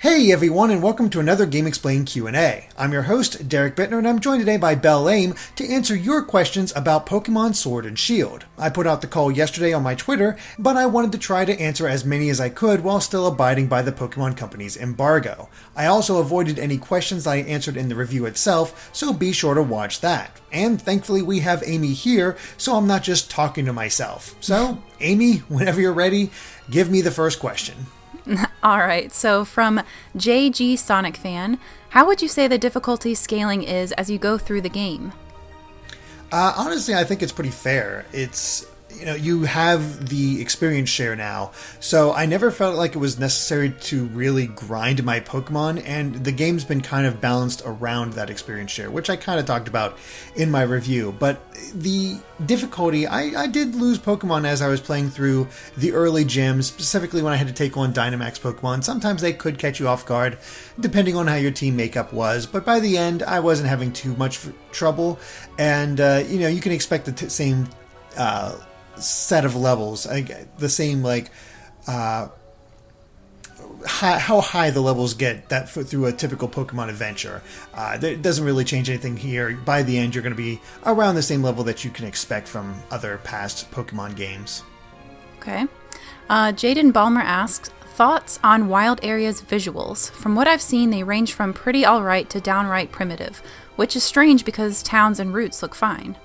Hey everyone, and welcome to another Game Explained Q&A. I'm your host, Derek Bittner, and I'm joined today by Belle Lame to answer your questions about Pokémon Sword and Shield. I put out the call yesterday on my Twitter, but I wanted to try to answer as many as I could while still abiding by the Pokémon Company's embargo. I also avoided any questions I answered in the review itself, so be sure to watch that. And thankfully we have Amy here, so I'm not just talking to myself. So, Amy, whenever you're ready, give me the first question. All right, so from JG Sonic Fan, how would you say the difficulty scaling is as you go through the game? Honestly, I think it's pretty fair. You have the experience share now, so I never felt like it was necessary to really grind my Pokemon, and the game's been kind of balanced around that experience share, which I kind of talked about in my review. But the difficulty, I did lose Pokemon as I was playing through the early gyms, specifically when I had to take on Dynamax Pokemon. Sometimes they could catch you off guard, depending on how your team makeup was, but by the end, I wasn't having too much trouble, and you can expect the same set of levels, the same how high the levels get that through a typical Pokemon adventure. It doesn't really change anything here. By the end, you're going to be around the same level that you can expect from other past Pokemon games. Okay. Jaden Balmer asks, thoughts on Wild Area's visuals? From what I've seen, they range from pretty alright to downright primitive, which is strange because towns and routes look fine.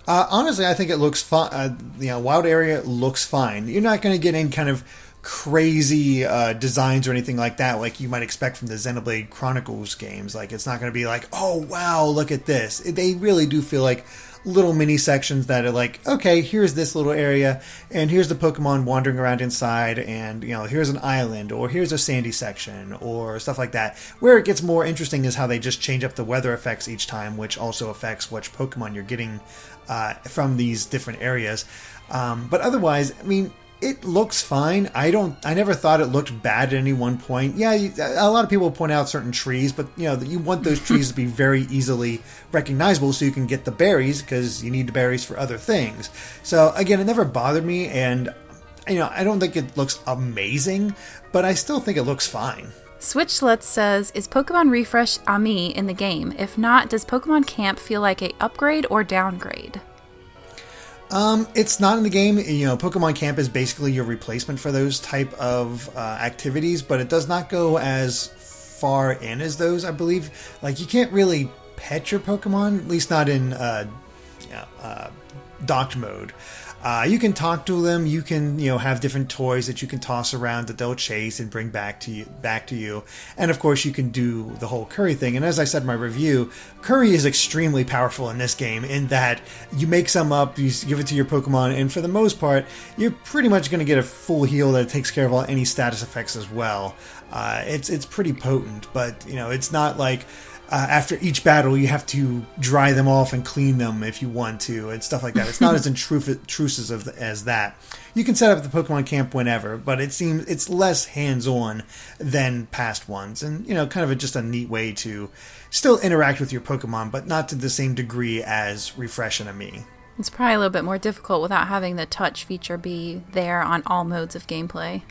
Honestly, I think it looks fine. Wild Area looks fine. You're not going to get any kind of crazy designs or anything like that, like you might expect from the Xenoblade Chronicles games. Like, it's not going to be like, oh wow, look at this. They really do feel like little mini sections that are like, okay, here's this little area, and here's the Pokemon wandering around inside, and here's an island, or here's a sandy section, or stuff like that. Where it gets more interesting is how they just change up the weather effects each time, which also affects which Pokemon you're getting from these different areas. But otherwise, it looks fine. I never thought it looked bad at any one point. Yeah, a lot of people point out certain trees, but you want those trees to be very easily recognizable so you can get the berries, because you need the berries for other things. So again, it never bothered me, and I don't think it looks amazing, but I still think it looks fine. Switchlet says, is Pokemon Refresh Ami in the game? If not, does Pokemon Camp feel like a upgrade or downgrade? It's not in the game. Pokemon Camp is basically your replacement for those type of activities, but it does not go as far in as those, I believe. Like, you can't really pet your Pokemon, at least not in docked mode. You can talk to them. You can, have different toys that you can toss around that they'll chase and bring back to you. And of course, you can do the whole curry thing. And as I said in my review, curry is extremely powerful in this game in that you make some up, you give it to your Pokemon, and for the most part, you're pretty much going to get a full heal that takes care of any status effects as well. It's pretty potent, but it's not like after each battle, you have to dry them off and clean them if you want to, and stuff like that. It's not as intrusive as that. You can set up the Pokemon Camp whenever, but it seems it's less hands-on than past ones, and kind of just a neat way to still interact with your Pokemon, but not to the same degree as Refresh and Ami. It's probably a little bit more difficult without having the touch feature be there on all modes of gameplay.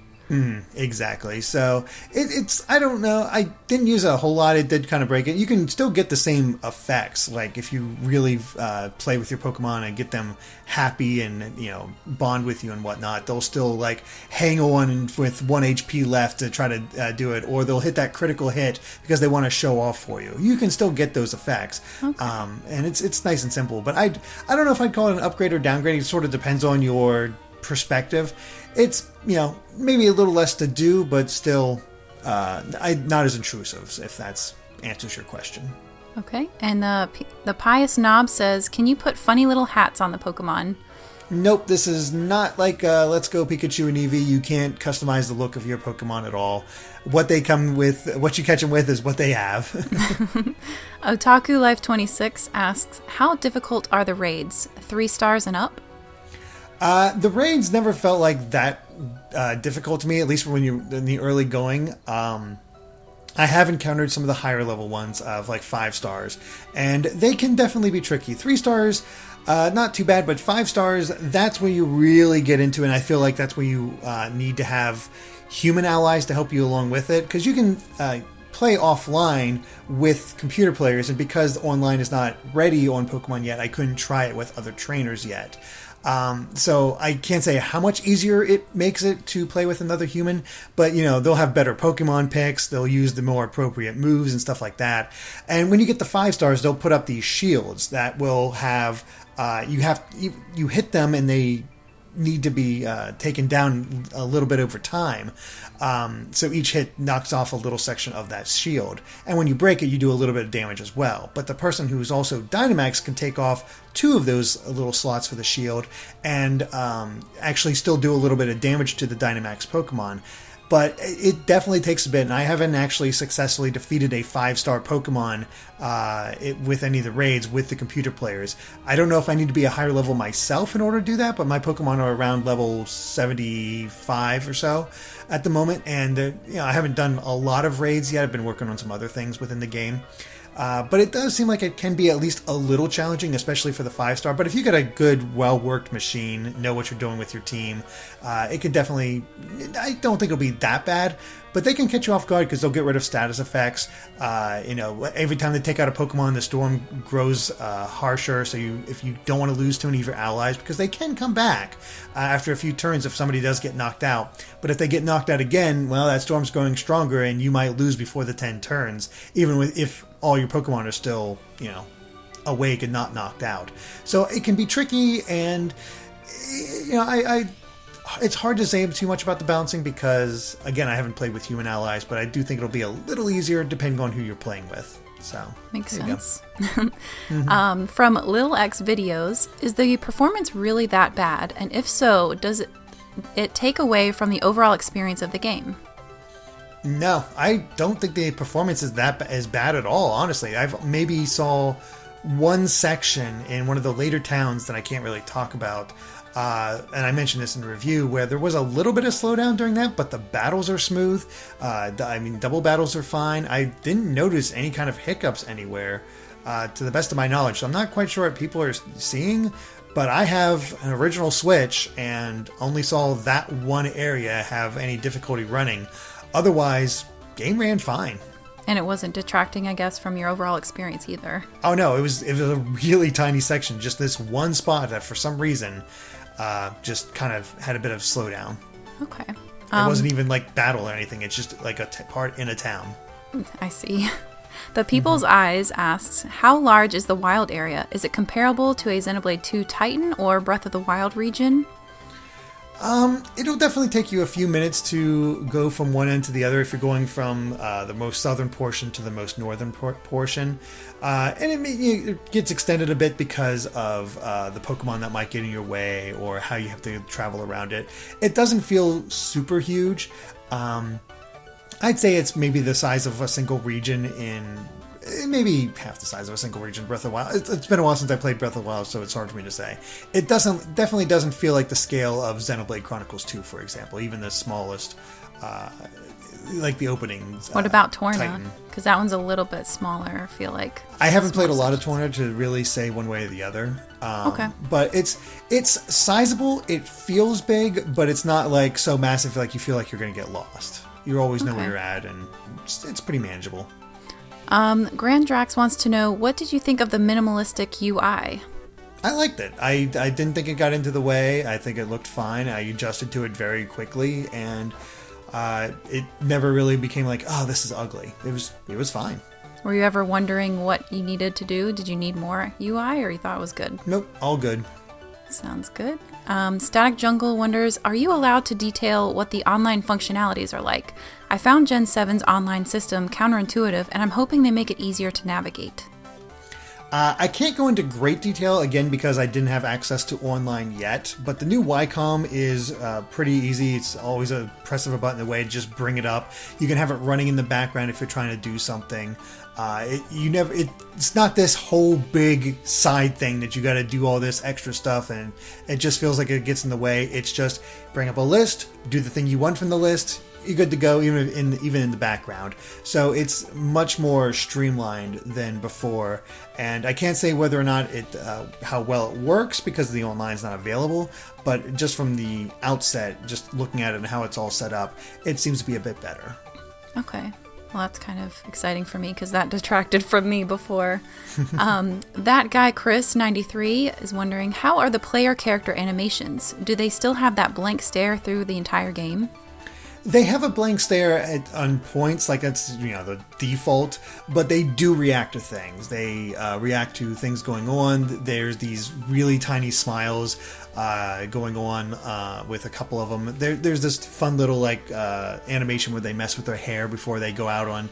Exactly. So it's I don't know. I didn't use it a whole lot. It did kind of break it. You can still get the same effects. Like if you really play with your Pokemon and get them happy and bond with you and whatnot, they'll still like hang on with 1 HP left to try to do it, or they'll hit that critical hit because they want to show off for you. You can still get those effects, okay. And it's nice and simple. But I don't know if I'd call it an upgrade or downgrade. It sort of depends on your perspective. It's maybe a little less to do, but still not as intrusive, if that answers your question. Okay, and the Pious Knob says, can you put funny little hats on the Pokemon? Nope, this is not like Let's Go Pikachu and Eevee. You can't customize the look of your Pokemon at all. What they come with, what you catch them with, is what they have. Otaku Life 26 asks, how difficult are the raids? 3 stars and up? The raids never felt like that difficult to me, at least when you're in the early going. I have encountered some of the higher level ones of like 5 stars, and they can definitely be tricky. 3 stars, not too bad, but 5 stars, that's where you really get into it, and I feel like that's where you need to have human allies to help you along with it, because you can play offline with computer players, and because online is not ready on Pokemon yet, I couldn't try it with other trainers yet. So I can't say how much easier it makes it to play with another human, but they'll have better Pokemon picks, they'll use the more appropriate moves and stuff like that. And when you get the 5 stars, they'll put up these shields that will have you hit them and they need to be taken down a little bit over time. So each hit knocks off a little section of that shield. And when you break it, you do a little bit of damage as well. But the person who's also Dynamax can take off 2 of those little slots for the shield and actually still do a little bit of damage to the Dynamax Pokemon. But it definitely takes a bit, and I haven't actually successfully defeated a 5-star Pokemon with any of the raids with the computer players. I don't know if I need to be a higher level myself in order to do that, but my Pokemon are around level 75 or so at the moment, and I haven't done a lot of raids yet. I've been working on some other things within the game. But it does seem like it can be at least a little challenging, especially for the 5-star. But if you got a good, well-worked machine, know what you're doing with your team, it could definitely... I don't think it'll be that bad, but they can catch you off guard because they'll get rid of status effects. Every time they take out a Pokemon, the storm grows harsher, so if you don't want to lose too many of your allies, because they can come back after a few turns if somebody does get knocked out. But if they get knocked out again, well, that storm's growing stronger, and you might lose before the 10 turns, even if all your Pokemon are still, awake and not knocked out. So it can be tricky, and it's hard to say too much about the balancing because, again, I haven't played with human allies, but I do think it'll be a little easier depending on who you're playing with. So makes sense. From Lil X Videos, is the performance really that bad? And if so, does it take away from the overall experience of the game? No, I don't think the performance is that as bad at all, honestly. I've maybe saw one section in one of the later towns that I can't really talk about, and I mentioned this in the review, where there was a little bit of slowdown during that, but the battles are smooth. Double battles are fine. I didn't notice any kind of hiccups anywhere, to the best of my knowledge, so I'm not quite sure what people are seeing, but I have an original Switch and only saw that one area have any difficulty running. Otherwise, game ran fine. And it wasn't detracting, I guess, from your overall experience either. Oh no, it was a really tiny section, just this one spot that for some reason just kind of had a bit of slowdown. Okay. It wasn't even like battle or anything, it's just like a part in a town. I see. The People's Eyes asks, how large is the wild area? Is it comparable to a Xenoblade 2 Titan or Breath of the Wild region? It'll definitely take you a few minutes to go from one end to the other if you're going from the most southern portion to the most northern portion. And it gets extended a bit because of the Pokemon that might get in your way or how you have to travel around it. It doesn't feel super huge. I'd say it's maybe the size of a single region in... maybe half the size of a single region. Breath of the Wild. It's been a while since I played Breath of the Wild, so it's hard for me to say. It definitely doesn't feel like the scale of Xenoblade Chronicles 2, for example. Even the smallest, like the opening. What about Torna? Because that one's a little bit smaller, I feel like. I haven't played a lot of Torna to really say one way or the other. Okay. But it's sizable. It feels big, but it's not like so massive like you feel like you're going to get lost. You always know where you're at, and it's pretty manageable. Grand Drax wants to know, what did you think of the minimalistic UI? I liked it. I didn't think it got into the way. I think it looked fine. I adjusted to it very quickly, and it never really became like, oh, this is ugly. It was fine. Were you ever wondering what you needed to do? Did you need more UI, or you thought it was good? Nope, all good. Sounds good. Static Jungle wonders, are you allowed to detail what the online functionalities are like? I found Gen 7's online system counterintuitive, and I'm hoping they make it easier to navigate. I can't go into great detail, again, because I didn't have access to online yet, but the new YCOM is pretty easy. It's always a press of a button away, just bring it up. You can have it running in the background if you're trying to do something. It's not this whole big side thing that you got to do all this extra stuff, and it just feels like it gets in the way. It's just bring up a list, do the thing you want from the list, you're good to go even in the background. So it's much more streamlined than before, and I can't say whether or not how well it works because the online's not available, but just from the outset, just looking at it and how it's all set up, it seems to be a bit better. Okay. Well, that's kind of exciting for me because that detracted from me before. That guy, Chris93, is wondering, how are the player character animations? Do they still have that blank stare through the entire game? They have a blank stare on points, like that's the default, but they do react to things. They react to things going on. There's these really tiny smiles going on with a couple of them. There's this fun little animation where they mess with their hair before they go out on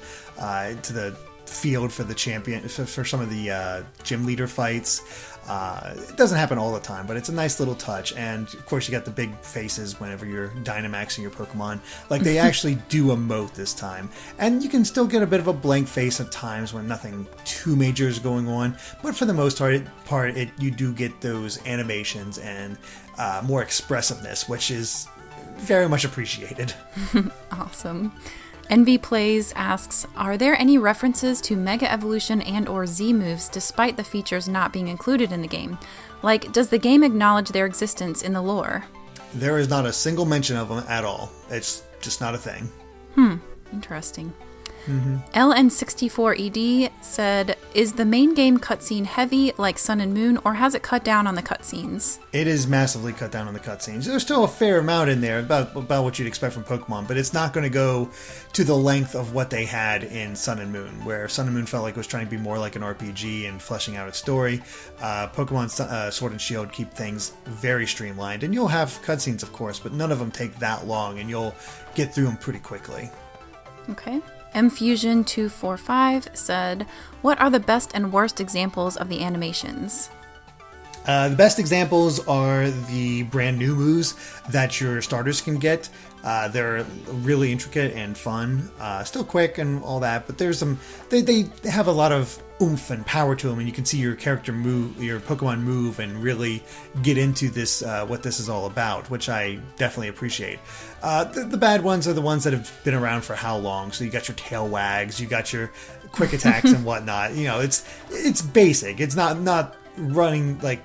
to the field for the champion for some of the gym leader fights. It doesn't happen all the time, but it's a nice little touch. And of course, you got the big faces whenever you're Dynamaxing your Pokemon. Like they actually do emote this time, and you can still get a bit of a blank face at times when nothing too major is going on. But for the most part, you do get those animations and more expressiveness, which is very much appreciated. Awesome. NV Plays asks, are there any references to Mega Evolution and or Z moves despite the features not being included in the game? Like, does the game acknowledge their existence in the lore? There is not a single mention of them at all. It's just not a thing. Interesting. Mm-hmm. LN64ED said, is the main game cutscene heavy like Sun and Moon, or has it cut down on the cutscenes? It is massively cut down on the cutscenes. There's still a fair amount in there, about what you'd expect from Pokemon, but it's not going to go to the length of what they had in Sun and Moon, where Sun and Moon felt like it was trying to be more like an RPG and fleshing out its story. Pokemon Sword and Shield keep things very streamlined, and you'll have cutscenes, of course, but none of them take that long, and you'll get through them pretty quickly. Okay. mfusion245 said, what are the best and worst examples of the animations? The best examples are the brand new moves that your starters can get. They're really intricate and fun, still quick and all that, but there's some. They have a lot of oomph and power to them, and you can see your character move, your Pokemon move, and really get into this what this is all about, which I definitely appreciate. The bad ones are the ones that have been around for how long? So you got your tail wags, you got your quick attacks and whatnot. It's basic. It's not running like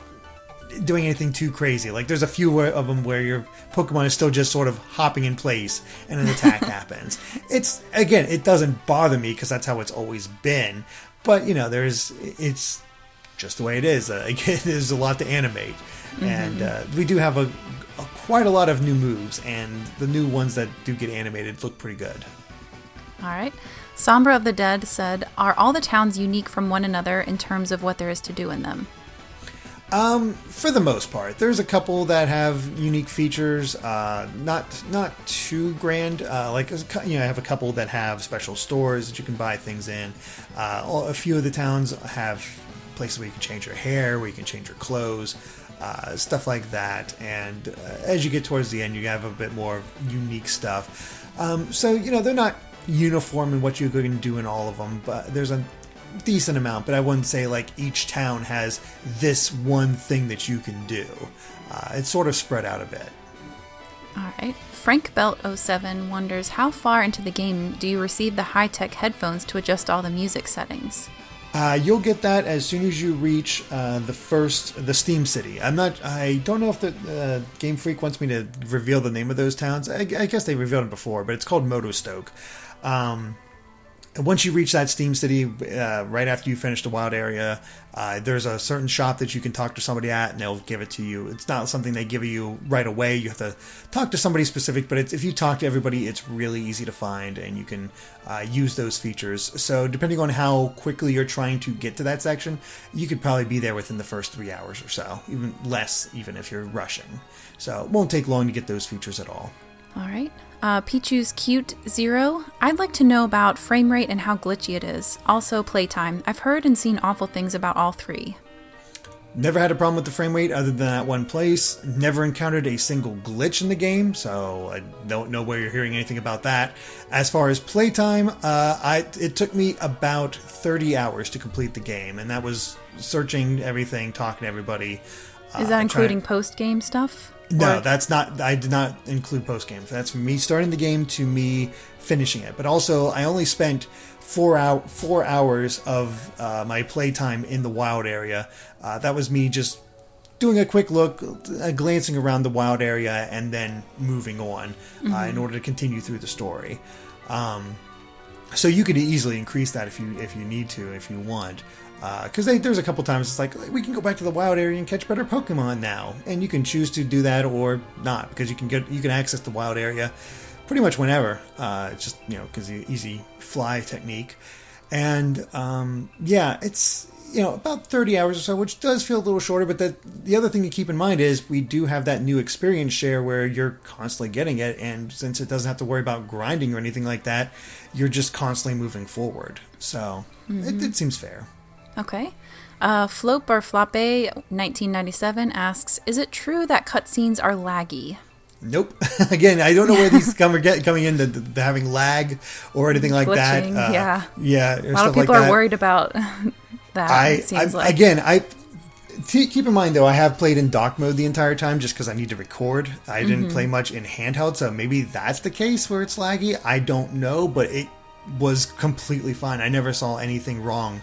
doing anything too crazy. Like there's a few of them where your Pokemon is still just sort of hopping in place and an attack happens. It doesn't bother me because that's how it's always been. But it's just the way it is. There's a lot to animate, and we do have quite a lot of new moves, and the new ones that do get animated look pretty good. All right. Sombra of the Dead said, are all the towns unique from one another in terms of what there is to do in them? For the most part, there's a couple that have unique features, not too grand. I have a couple that have special stores that you can buy things in. A few of the towns have places where you can change your hair, where you can change your clothes, stuff like that. And as you get towards the end, you have a bit more unique stuff. So they're not uniform in what you can do in all of them, but there's a decent amount, but I wouldn't say like each town has this one thing that you can do. It's sort of spread out a bit. All right. Frank Belt 07 wonders, how far into the game do you receive the high-tech headphones to adjust all the music settings? You'll get that as soon as you reach the Steam City. I don't know if the Game Freak wants me to reveal the name of those towns. I guess they revealed it before, but it's called Motostoke. Once you reach that Steam City, right after you finish the wild area, there's a certain shop that you can talk to somebody at, and they'll give it to you. It's not something they give you right away. You have to talk to somebody specific, but if you talk to everybody, it's really easy to find, and you can use those features. So depending on how quickly you're trying to get to that section, you could probably be there within the first 3 hours or so, even less, even if you're rushing. So it won't take long to get those features at all. All right. Pichu's Cute Zero. I'd like to know about frame rate and how glitchy it is. Also, playtime. I've heard and seen awful things about all three. Never had a problem with the frame rate other than that one place. Never encountered a single glitch in the game, so I don't know where you're hearing anything about that. As far as playtime, it took me about 30 hours to complete the game, and that was searching everything, talking to everybody. Is that including post-game stuff? No, that's not. I did not include post-game. That's from me starting the game to me finishing it. But also, I only spent 4 hours of my playtime in the wild area. That was me just doing a quick look, glancing around the wild area, and then moving on in order to continue through the story. So you could easily increase that if you need to, if you want. Because there's a couple times it's like, we can go back to the wild area and catch better Pokemon now, and you can choose to do that or not, because you can access the wild area pretty much whenever. It's just because the easy fly technique, and it's about 30 hours or so, which does feel a little shorter. But the other thing to keep in mind is we do have that new experience share where you're constantly getting it, and since it doesn't have to worry about grinding or anything like that, you're just constantly moving forward. So it seems fair. Okay. Flope or Floppe 1997 asks, is it true that cutscenes are laggy? Nope. Again, I don't know where these coming in, the having lag or anything like glitching, that. Yeah. A lot of people are worried about that. Keep in mind, though, I have played in dock mode the entire time just because I need to record. I didn't play much in handheld, so maybe that's the case where it's laggy. I don't know, but it was completely fine. I never saw anything wrong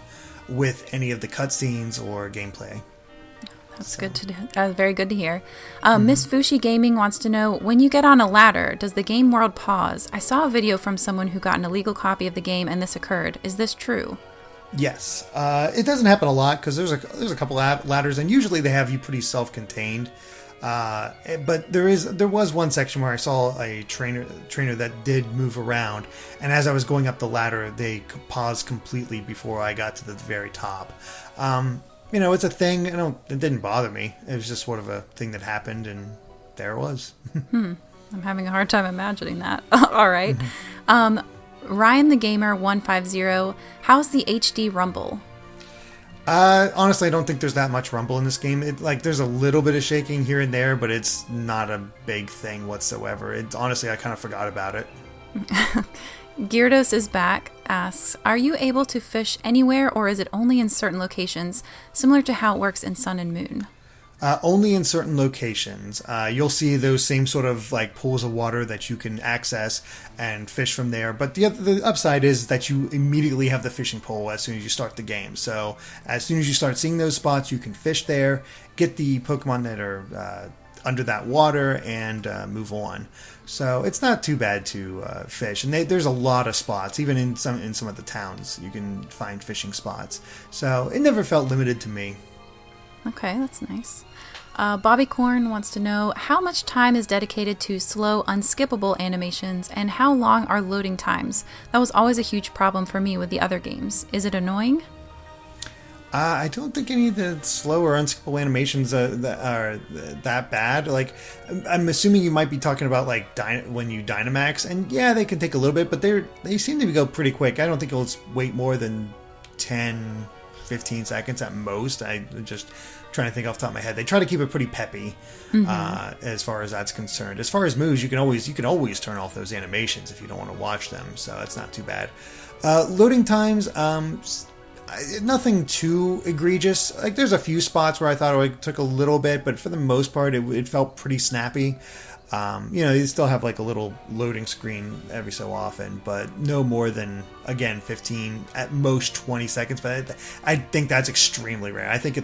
with any of the cutscenes or gameplay. That's good to do. Very good to hear. Miss Fushi Gaming wants to know, when you get on a ladder, does the game world pause? I saw a video from someone who got an illegal copy of the game and this occurred. Is this true? Yes. It doesn't happen a lot because there's a couple ladders, and usually they have you pretty self-contained. But there was one section where I saw a trainer that did move around, and as I was going up the ladder, they paused completely before I got to the very top. It's a thing. It didn't bother me. It was just sort of a thing that happened, and there it was. I'm having a hard time imagining that. All right. Ryan the Gamer 150. How's the HD rumble? Honestly, I don't think there's that much rumble in this game. There's a little bit of shaking here and there, but it's not a big thing whatsoever. Honestly, I kind of forgot about it. Gyarados is back, asks, are you able to fish anywhere, or is it only in certain locations, similar to how it works in Sun and Moon? Only in certain locations. You'll see those same sort of pools of water that you can access and fish from there. But the upside is that you immediately have the fishing pole as soon as you start the game. So as soon as you start seeing those spots, you can fish there, get the Pokemon that are under that water, and move on. So it's not too bad to fish. And there's a lot of spots, even in some of the towns, you can find fishing spots. So it never felt limited to me. Okay, that's nice. Bobby Corn wants to know, how much time is dedicated to slow, unskippable animations, and how long are loading times? That was always a huge problem for me with the other games. Is it annoying? I don't think any of the slow or unskippable animations are that bad. I'm assuming you might be talking about when you Dynamax, and yeah, they can take a little bit, but they seem to go pretty quick. I don't think it'll wait more than 10, 15 seconds at most. I'm just trying to think off the top of my head. They try to keep it pretty peppy as far as that's concerned. As far as moves, you can always turn off those animations if you don't want to watch them, so that's not too bad. Loading times, nothing too egregious. There's a few spots where I thought it took a little bit, but for the most part, it felt pretty snappy. You still have a little loading screen every so often, but no more than, again, 15, at most 20 seconds. But I think that's extremely rare. I think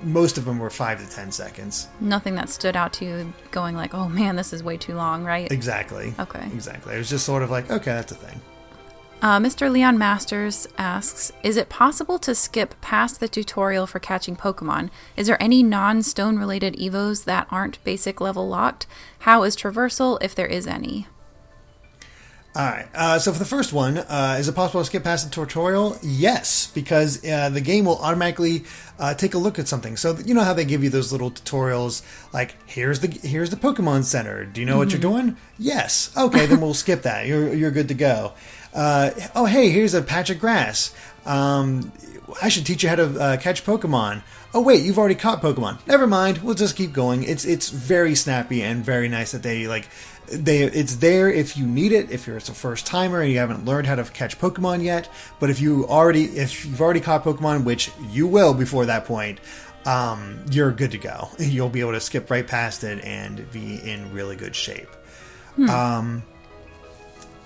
most of them were 5 to 10 seconds. Nothing that stood out to you going oh man, this is way too long, right? Exactly. Okay. Exactly. It was just sort of okay, that's a thing. Mr. Leon Masters asks, is it possible to skip past the tutorial for catching Pokemon? Is there any non-stone related Evos that aren't basic level locked? How is traversal, if there is any? Alright, so for the first one, is it possible to skip past the tutorial? Yes, because the game will automatically take a look at something. So you know how they give you those little tutorials, here's the Pokemon Center. Do you know what you're doing? Yes. Okay, then we'll skip that. You're good to go. Oh, hey, here's a patch of grass. I should teach you how to catch Pokemon. Oh, wait, you've already caught Pokemon. Never mind, we'll just keep going. It's very snappy and very nice that it's there if you need it, if you're a first timer and you haven't learned how to catch Pokemon yet. But if you've already caught Pokemon, which you will before that point, you're good to go. You'll be able to skip right past it and be in really good shape.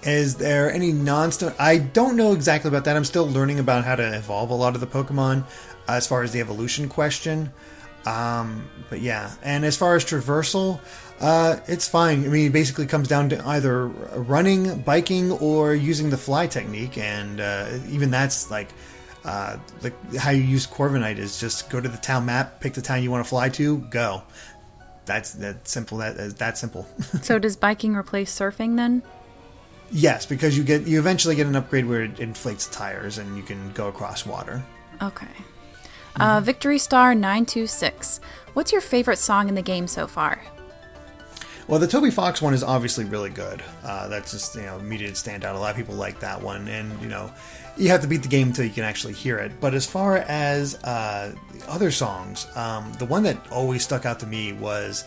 Is there any non-stone? I don't know exactly about that. I'm still learning about how to evolve a lot of the Pokemon as far as the evolution question. But yeah, and as far as traversal, it's fine. I mean, it basically comes down to either running, biking, or using the fly technique. And even that's like how you use Corviknight is just go to the town map, pick the town you want to fly to, go. That's simple. That simple. So does biking replace surfing then? Yes, because you eventually get an upgrade where it inflates tires and you can go across water. Okay. Victory Star 926. What's your favorite song in the game so far? Well, the Toby Fox one is obviously really good. That's just, immediate standout. A lot of people like that one. And, you have to beat the game until you can actually hear it. But as far as the other songs, the one that always stuck out to me was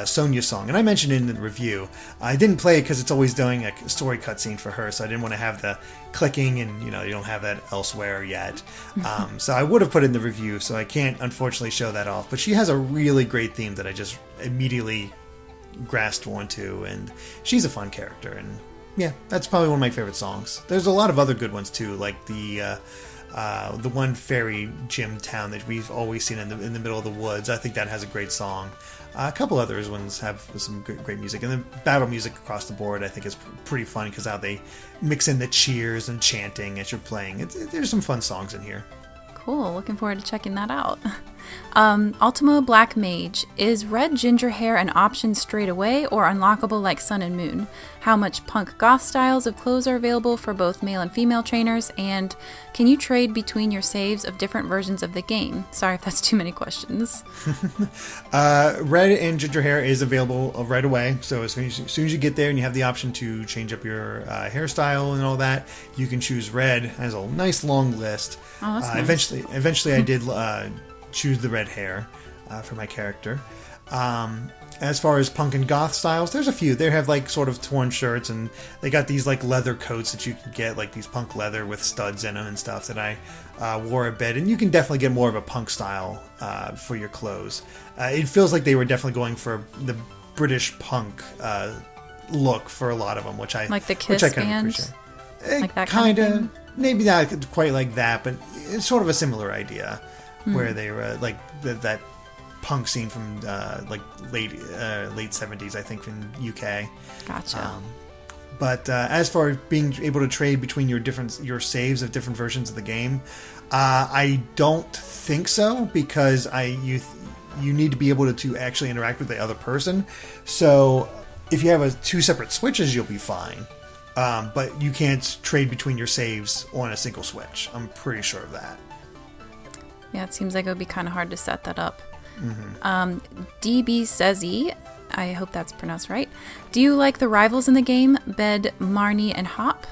Sonia's song. And I mentioned it in the review. I didn't play it because it's always doing a story cutscene for her, so I didn't want to have the clicking, and you don't have that elsewhere yet. So I would have put it in the review, so I can't unfortunately show that off. But she has a really great theme that I just immediately grasped onto, and she's a fun character. And yeah, that's probably one of my favorite songs. There's a lot of other good ones too, like the one fairy gym town that we've always seen in the middle of the woods. I think that has a great song. A couple other ones have some great music, and the battle music across the board I think is pretty fun because how they mix in the cheers and chanting as you're playing. There's some fun songs in here. Cool. Looking forward to checking that out. Ultimo Black Mage. Is red ginger hair an option straight away or unlockable like Sun and Moon? How much punk goth styles of clothes are available for both male and female trainers? And can you trade between your saves of different versions of the game? Sorry if that's too many questions. Red and ginger hair is available right away. So as soon as you get there and you have the option to change up your hairstyle and all that, you can choose red. It has a nice long list. Oh, that's nice. Eventually I did choose the red hair for my character. As far as punk and goth styles, there's a few. They have like sort of torn shirts, and they got these like leather coats that you can get, like these punk leather with studs in them and stuff that I wore a bit. And you can definitely get more of a punk style for your clothes. It feels like they were definitely going for the British punk look for a lot of them, which I like the Kiss band, like that kind of. Maybe not quite like that, but it's sort of a similar idea, where they were like that punk scene from like late 70s, I think, from UK. Gotcha. But as for being able to trade between your saves of different versions of the game, I don't think so, because you need to be able to actually interact with the other person. So if you have two separate switches, you'll be fine. But you can't trade between your saves on a single switch. I'm pretty sure of that. Yeah, it seems like it would be kind of hard to set that up. DB Sezi, I hope that's pronounced right. Do you like the rivals in the game, Bed, Marnie, and Hop?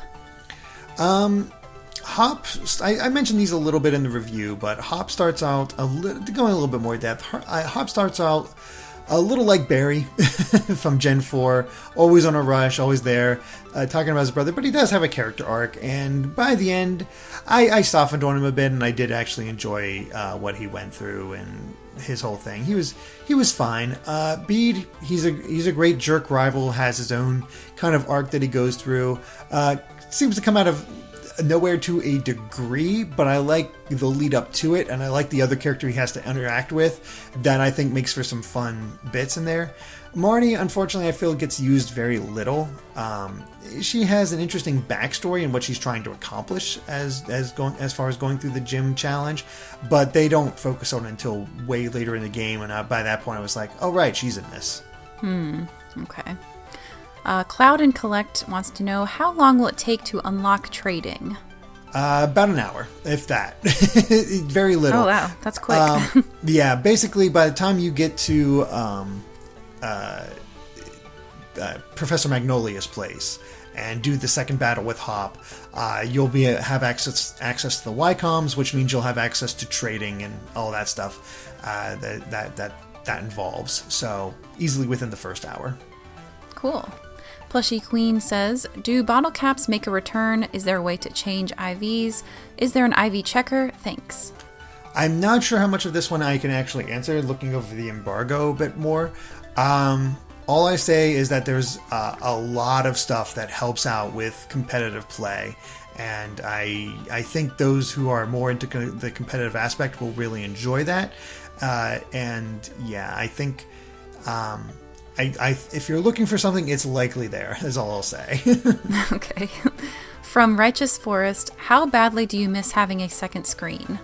Hop, I mentioned these a little bit in the review, but Hop starts out going a little bit more depth. Hop starts out a little like Barry from Gen 4, always on a rush, always there, talking about his brother, but he does have a character arc, and by the end, I softened on him a bit, and I did actually enjoy what he went through and his whole thing. He was fine. Bede, he's a great jerk rival, has his own kind of arc that he goes through. Seems to come out of nowhere to a degree, but I like the lead up to it, and I like the other character he has to interact with that I think makes for some fun bits in there. Marnie, unfortunately, I feel gets used very little. She has an interesting backstory in what she's trying to accomplish as far as going through the gym challenge, but they don't focus on it until way later in the game, and by that point I was like, oh right, she's in this. Okay. Cloud and Collect wants to know, how long will it take to unlock trading? About an hour, if that. Very little. Oh wow, that's quick. Yeah, basically by the time you get to Professor Magnolia's place and do the second battle with Hop, you'll have access to the Wycoms, which means you'll have access to trading and all that stuff that involves. So easily within the first hour. Cool. Plushy Queen says, do bottle caps make a return? Is there a way to change IVs? Is there an IV checker? Thanks. I'm not sure how much of this one I can actually answer looking over the embargo a bit more. All I say is that there's a lot of stuff that helps out with competitive play. And I think those who are more into the competitive aspect will really enjoy that. And yeah, I think if you're looking for something, it's likely there, is all I'll say. Okay. From Righteous Forest, how badly do you miss having a second screen?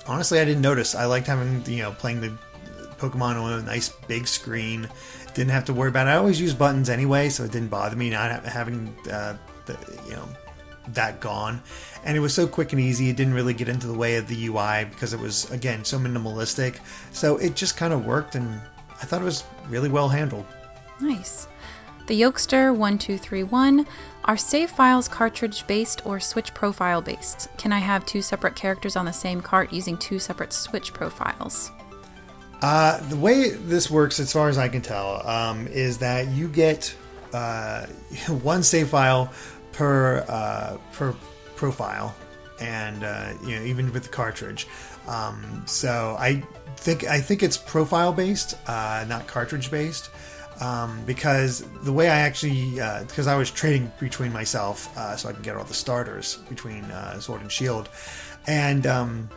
Honestly, I didn't notice. I liked having, playing the Pokemon on a nice big screen. Didn't have to worry about it. I always use buttons anyway, so it didn't bother me not having that gone. And it was so quick and easy. It didn't really get into the way of the UI because it was, again, so minimalistic. So it just kind of worked, and I thought it was really well handled. Nice. The Yokester1231, are save files cartridge-based or Switch profile-based? Can I have 2 separate characters on the same cart using 2 separate Switch profiles? The way this works, as far as I can tell, is that you get 1 save file per profile, and even with the cartridge. So I think it's profile-based, not cartridge-based. Because the way I actually, because I was trading between myself, so I can get all the starters between Sword and Shield, and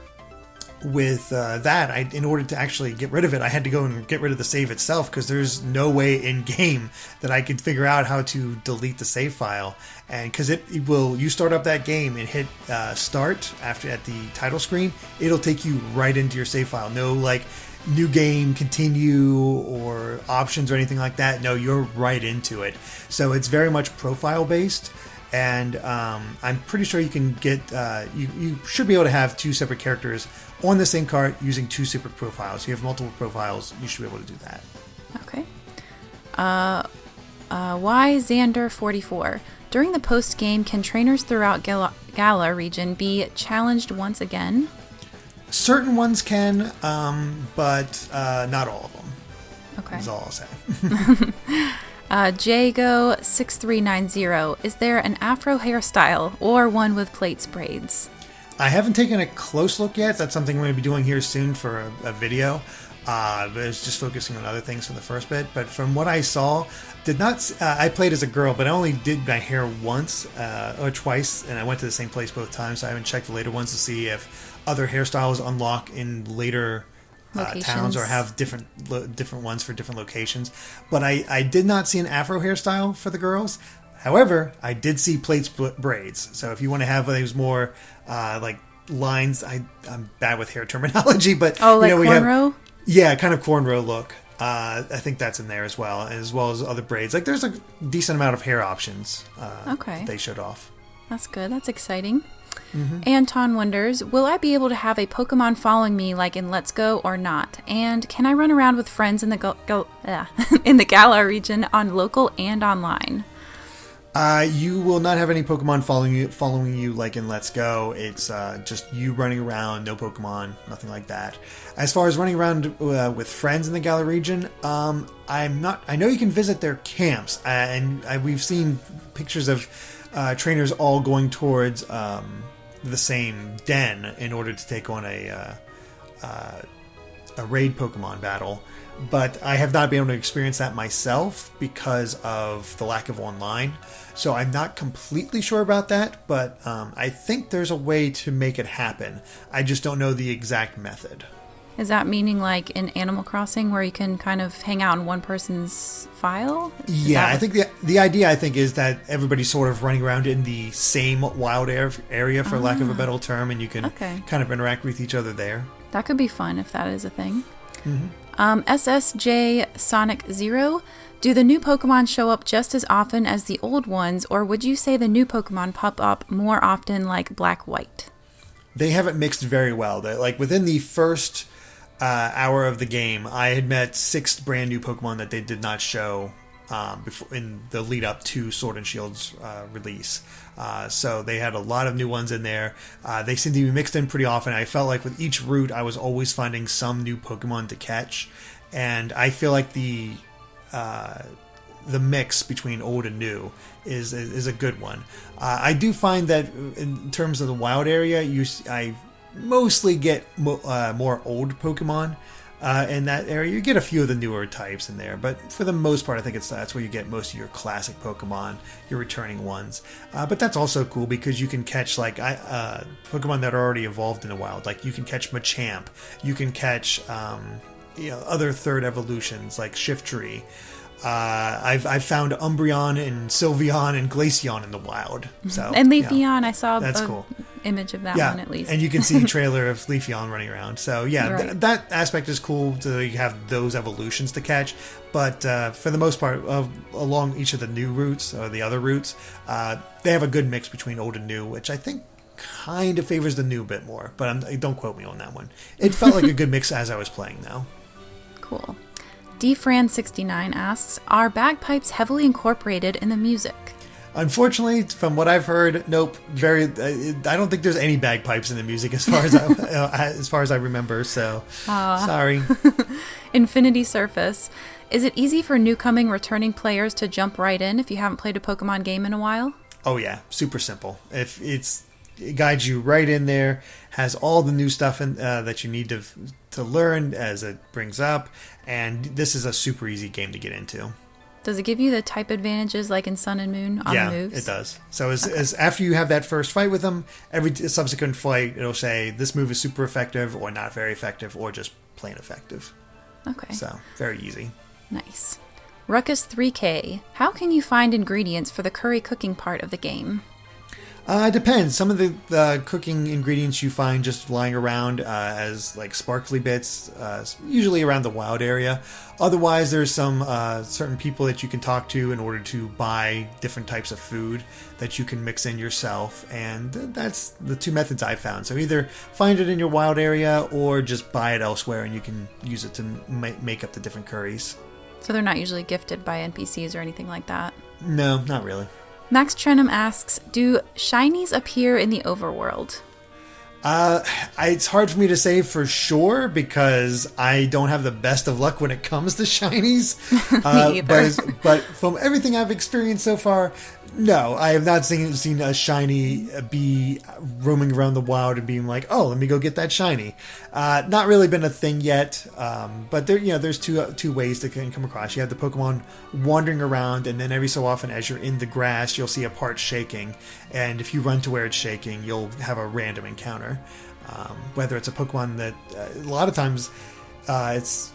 with that, in order to actually get rid of it, I had to go and get rid of the save itself, because there's no way in game that I could figure out how to delete the save file, and because you start up that game and hit start at the title screen, it'll take you right into your save file. No new game, continue, or options or anything like that. No, you're right into it. So it's very much profile based, and I'm pretty sure you can get you should be able to have 2 separate characters on the same cart using 2 separate profiles. If you have multiple profiles, you should be able to do that. Okay. Why Xander44? During the post game, can trainers throughout Galar region be challenged once again? Certain ones can, but not all of them. Okay. That's all I'll say. Jago6390. Is there an afro hairstyle or one with plates braids? I haven't taken a close look yet. That's something we're going to be doing here soon for a video. But it's just focusing on other things for the first bit. But from what I saw, I played as a girl, but I only did my hair once or twice, and I went to the same place both times, so I haven't checked the later ones to see if other hairstyles unlock in later towns or have different ones for different locations. But I did not see an afro hairstyle for the girls. However, I did see plate split braids. So if you want to have those more lines, I'm bad with hair terminology, but cornrow? Yeah, kind of cornrow look. I think that's in there as well as other braids. There's a decent amount of hair options. Okay, they showed off. That's good. That's exciting. Mm-hmm. Anton wonders, will I be able to have a Pokemon following me like in Let's Go or not? And can I run around with friends in the in the Galar region on local and online? You will not have any Pokemon following you like in Let's Go. It's just you running around, no Pokemon, nothing like that. As far as running around with friends in the Galar region, I know you can visit their camps, and we've seen pictures of trainers all going towards the same den in order to take on a raid Pokemon battle. But I have not been able to experience that myself because of the lack of online. So I'm not completely sure about that, but I think there's a way to make it happen. I just don't know the exact method. Is that meaning like in Animal Crossing where you can kind of hang out in one person's file? I think the idea is that everybody's sort of running around in the same wild area, for lack of a better term, and you can kind of interact with each other there. That could be fun if that is a thing. Mm-hmm. SSJ Sonic Zero, do the new Pokemon show up just as often as the old ones, or would you say the new Pokemon pop up more often like Black White? They haven't mixed very well. Within the first hour of the game, I had met 6 brand new Pokemon that they did not show before in the lead up to Sword and Shield's release. So they had a lot of new ones in there. They seem to be mixed in pretty often. I felt like with each route, I was always finding some new Pokemon to catch, and I feel like the mix between old and new is a good one. I do find that in terms of the wild area, mostly get more old Pokemon in that area. You get a few of the newer types in there, but for the most part, I think that's where you get most of your classic Pokemon, your returning ones. But that's also cool because you can catch Pokemon that are already evolved in the wild. Like you can catch Machamp, you can catch other third evolutions like Shiftry. I've found Umbreon and Sylveon and Glaceon in the wild. So and Leafeon, I saw that's cool. Image of that one at least. And you can see a trailer of Leafeon running around. So right. That aspect is cool to you have those evolutions to catch. But for the most part, along each of the new routes or the other routes, they have a good mix between old and new, which I think kind of favors the new a bit more. But don't quote me on that one. It felt like a good mix as I was playing, though. Cool. DFran69 asks, are bagpipes heavily incorporated in the music? Unfortunately, from what I've heard, nope. I don't think there's any bagpipes in the music as far as I remember. So, sorry. Infinity Surface, is it easy for newcoming returning players to jump right in if you haven't played a Pokemon game in a while? Oh yeah, super simple. It guides you right in there, has all the new stuff that you need to learn as it brings up, and this is a super easy game to get into. Does it give you the type advantages like in Sun and Moon on the moves? Yeah, it does. So as after you have that first fight with them, every subsequent fight, it'll say this move is super effective or not very effective or just plain effective. Okay. So, very easy. Nice. Ruckus 3K, how can you find ingredients for the curry cooking part of the game? It depends. Some of the cooking ingredients you find just lying around as like sparkly bits, usually around the wild area. Otherwise, there's some certain people that you can talk to in order to buy different types of food that you can mix in yourself. And that's the two methods I've found. So either find it in your wild area or just buy it elsewhere and you can use it to make up the different curries. So they're not usually gifted by NPCs or anything like that? No, not really. Max Trenum asks, do shinies appear in the overworld? It's hard for me to say for sure because I don't have the best of luck when it comes to shinies. Me either. But from everything I've experienced so far, no, I have not seen a shiny be roaming around the wild and being like, oh, let me go get that shiny. Not really been a thing yet, but there's two ways to come across. You have the Pokemon wandering around, and then every so often as you're in the grass, you'll see a part shaking, and if you run to where it's shaking, you'll have a random encounter. Whether it's a Pokemon that, a lot of times, it's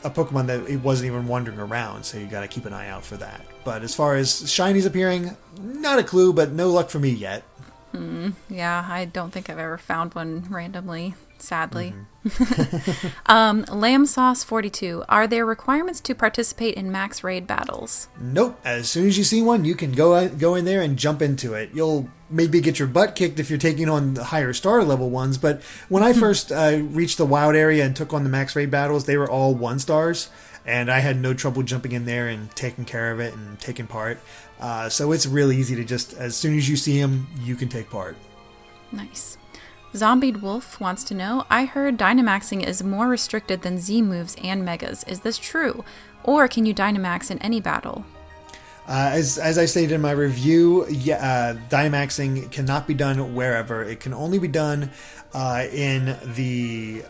a Pokemon that it wasn't even wandering around, so you got to keep an eye out for that. But as far as shinies appearing, not a clue, but no luck for me yet. Yeah, I don't think I've ever found one randomly, sadly. Lamb Sauce 42, are there requirements to participate in max raid battles? Nope. As soon as you see one, you can go in there and jump into it. You'll maybe get your butt kicked if you're taking on the higher star level ones, but when I first reached the wild area and took on the max raid battles, they were all 1-stars, and I had no trouble jumping in there and taking care of it and taking part. So it's really easy to just, as soon as you see them, you can take part. Nice. Zombied Wolf wants to know, I heard Dynamaxing is more restricted than Z moves and Megas. Is this true? Or can you Dynamax in any battle? As I stated in my review, Dynamaxing cannot be done wherever. It can only be done in the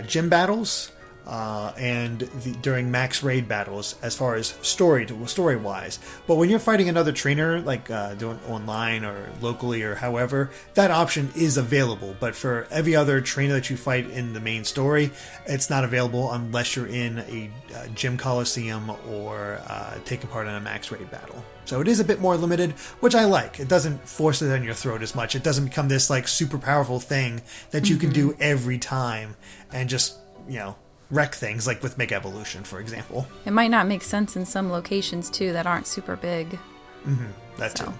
gym battles and during max raid battles as far as story-wise. But when you're fighting another trainer, like doing online or locally or however, that option is available. But for every other trainer that you fight in the main story, it's not available unless you're in a gym coliseum or taking part in a max raid battle. So it is a bit more limited, which I like. It doesn't force it down your throat as much. It doesn't become this like super powerful thing that you can do every time and just, wreck things, like with Mega Evolution, for example. It might not make sense in some locations, too, that aren't super big. That too.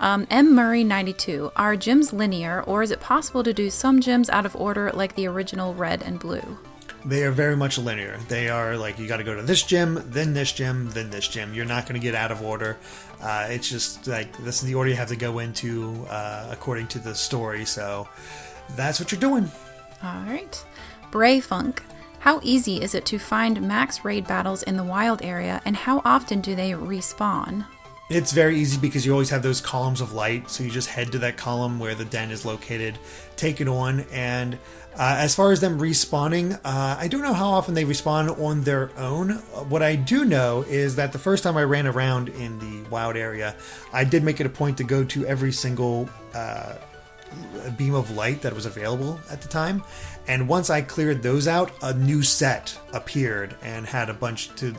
M. Murray 92. Are gyms linear, or is it possible to do some gyms out of order like the original Red and Blue? They are very much linear. They are like, you got to go to this gym, then this gym, then this gym. You're not going to get out of order. It's just like, this is the order you have to go into according to the story. So that's what you're doing. All right. Bray Funk. How easy is it to find max raid battles in the wild area, and how often do they respawn? It's very easy because you always have those columns of light, so you just head to that column where the den is located, take it on, and as far as them respawning, I don't know how often they respawn on their own. What I do know is that the first time I ran around in the wild area, I did make it a point to go to every single beam of light that was available at the time, and once I cleared those out, a new set appeared and had a bunch to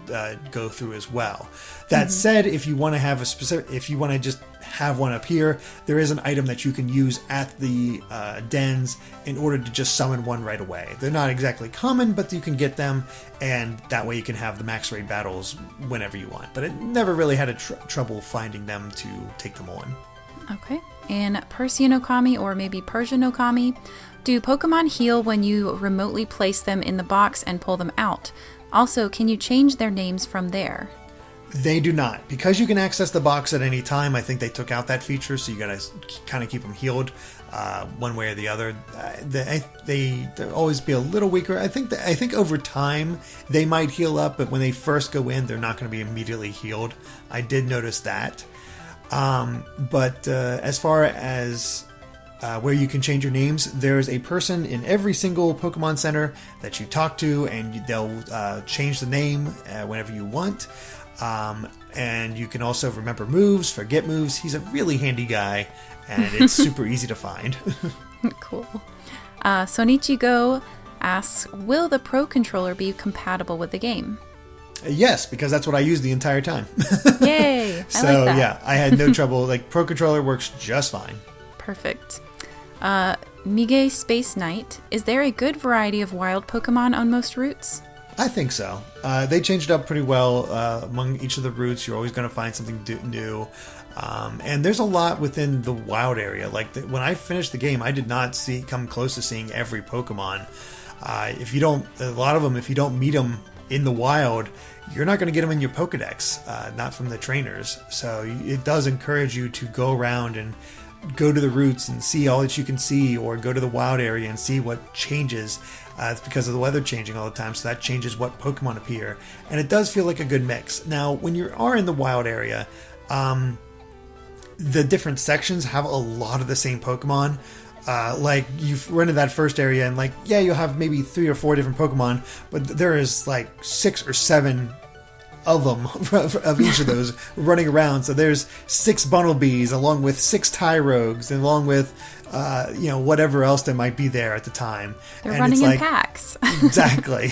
go through as well. That said, if you want to have if you want to just have one appear, there is an item that you can use at the dens in order to just summon one right away. They're not exactly common, but you can get them, and that way you can have the max raid battles whenever you want. But it never really had trouble finding them to take them on. Okay. In Persian Okami, or maybe Persian Okami, do Pokemon heal when you remotely place them in the box and pull them out? Also, can you change their names from there? They do not. Because you can access the box at any time, I think they took out that feature, so you gotta kind of keep them healed one way or the other. They'll always be a little weaker. I think over time they might heal up, but when they first go in, they're not going to be immediately healed. I did notice that. But as far as where you can change your names, there's a person in every single Pokemon Center that you talk to, and they'll change the name whenever you want. And you can also remember moves, forget moves. He's a really handy guy, and it's super easy to find. Cool. Sonichigo asks, will the Pro Controller be compatible with the game? Yes, because that's what I used the entire time. Yay! So, I like that. Yeah, I had no trouble. Like, Pro Controller works just fine. Perfect. Mige Space Knight, is there a good variety of wild Pokemon on most routes? I think so. They changed it up pretty well among each of the routes. You're always going to find something new. And there's a lot within the wild area. Like, when I finished the game, I did not come close to seeing every Pokemon. A lot of them, if you don't meet them in the wild, you're not going to get them in your Pokedex, not from the trainers. So it does encourage you to go around and go to the routes and see all that you can see, or go to the wild area and see what changes. It's because of the weather changing all the time, so that changes what Pokemon appear. And it does feel like a good mix. Now, when you are in the wild area, the different sections have a lot of the same Pokemon. Like, you've run into that first area, and like, yeah, you'll have maybe 3 or 4 different Pokemon, but there is like 6 or 7 of them, of each of those, running around. So there's 6 Bunnelbees, along with 6 Tyrogues, and along with whatever else that might be there at the time. They're and running in packs. Exactly.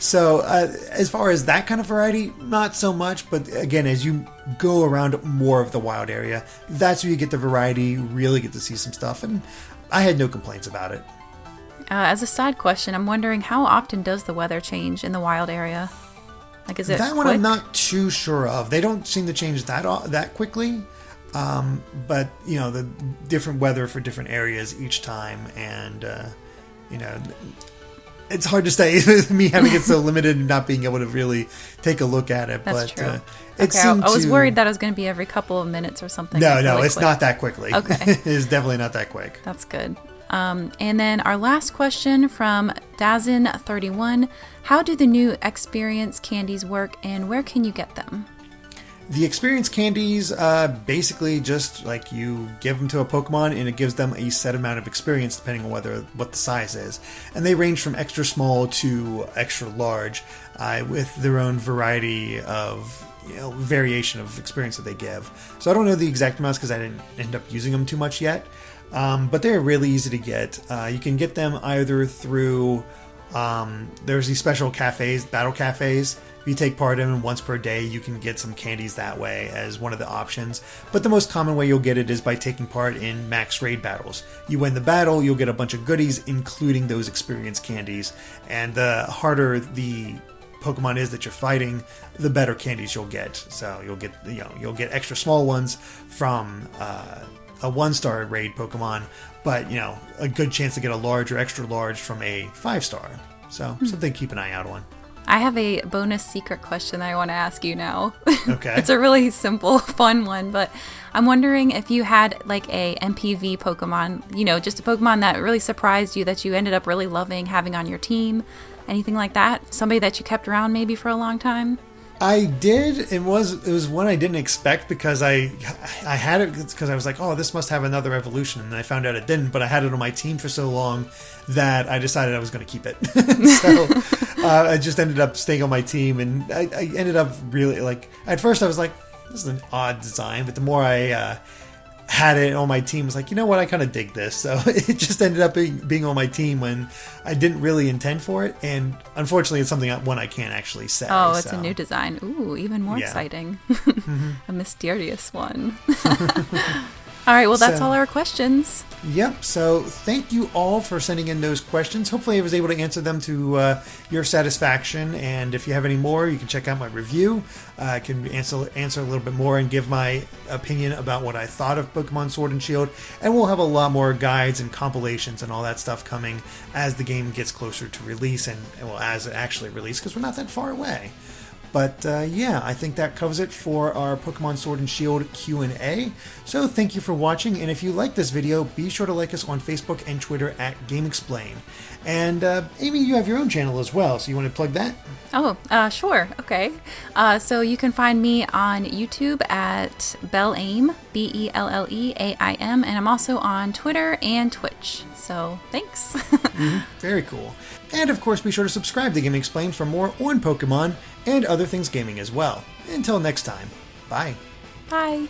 So as far as that kind of variety, not so much. But again, as you go around more of the wild area, that's where you get the variety, really get to see some stuff. And I had no complaints about it. As a side question, I'm wondering, how often does the weather change in the wild area? Like, is it that one I'm not too sure of. They don't seem to change that quickly. But the different weather for different areas each time, and it's hard to say with me having it so limited and not being able to really take a look at it. That's but true. I was worried that it was going to be every couple of minutes or something. No, really it's quick. not that quickly. Okay. It's definitely not that quick. That's good. And then our last question from Dazin31. How do the new experience candies work, and where can you get them? The experience candies, basically just like you give them to a Pokemon and it gives them a set amount of experience depending on what the size is. And they range from extra small to extra large, with their own variety of variation of experience that they give. So I don't know the exact amounts because I didn't end up using them too much yet. But they're really easy to get. You can get them either through, there's these special cafes, battle cafes. If you take part in them once per day, you can get some candies that way as one of the options. But the most common way you'll get it is by taking part in max raid battles. You win the battle, you'll get a bunch of goodies, including those experience candies. And the harder the Pokemon is that you're fighting, the better candies you'll get. So you'll get extra small ones from a 1-star raid Pokemon, but a good chance to get a large or extra large from a 5-star. So something to keep an eye out on. I have a bonus secret question that I want to ask you now. Okay. It's a really simple, fun one, but I'm wondering if you had like a MPV Pokemon, just a Pokemon that really surprised you, that you ended up really loving having on your team, anything like that? Somebody that you kept around maybe for a long time? I did. It was one I didn't expect because I had it because I was like, oh, this must have another evolution, and I found out it didn't. But I had it on my team for so long that I decided I was going to keep it. So I just ended up staying on my team, and I ended up really like. At first, I was like, this is an odd design, but the more I had it on my team, I was like, you know what, I kind of dig this. So it just ended up being on my team when I didn't really intend for it, and unfortunately it's something I can't actually say. Oh, it's a new design. Ooh, even more exciting. A mysterious one. All right, well, that's all our questions. Yep, so thank you all for sending in those questions. Hopefully I was able to answer them to your satisfaction, and if you have any more, you can check out my review. I can answer a little bit more and give my opinion about what I thought of Pokemon Sword and Shield, and we'll have a lot more guides and compilations and all that stuff coming as the game gets closer to release, and well, as it actually releases, because we're not that far away. But yeah, I think that covers it for our Pokemon Sword and Shield Q&A. So thank you for watching, and if you like this video, be sure to like us on Facebook and Twitter at GameXplain. And Amy, you have your own channel as well, so you want to plug that? Oh, sure. Okay. So you can find me on YouTube at Bellaim, BELLEAIM, and I'm also on Twitter and Twitch. So thanks. Very cool. And of course, be sure to subscribe to GameXplain for more on Pokemon and other things gaming as well. Until next time, bye. Bye.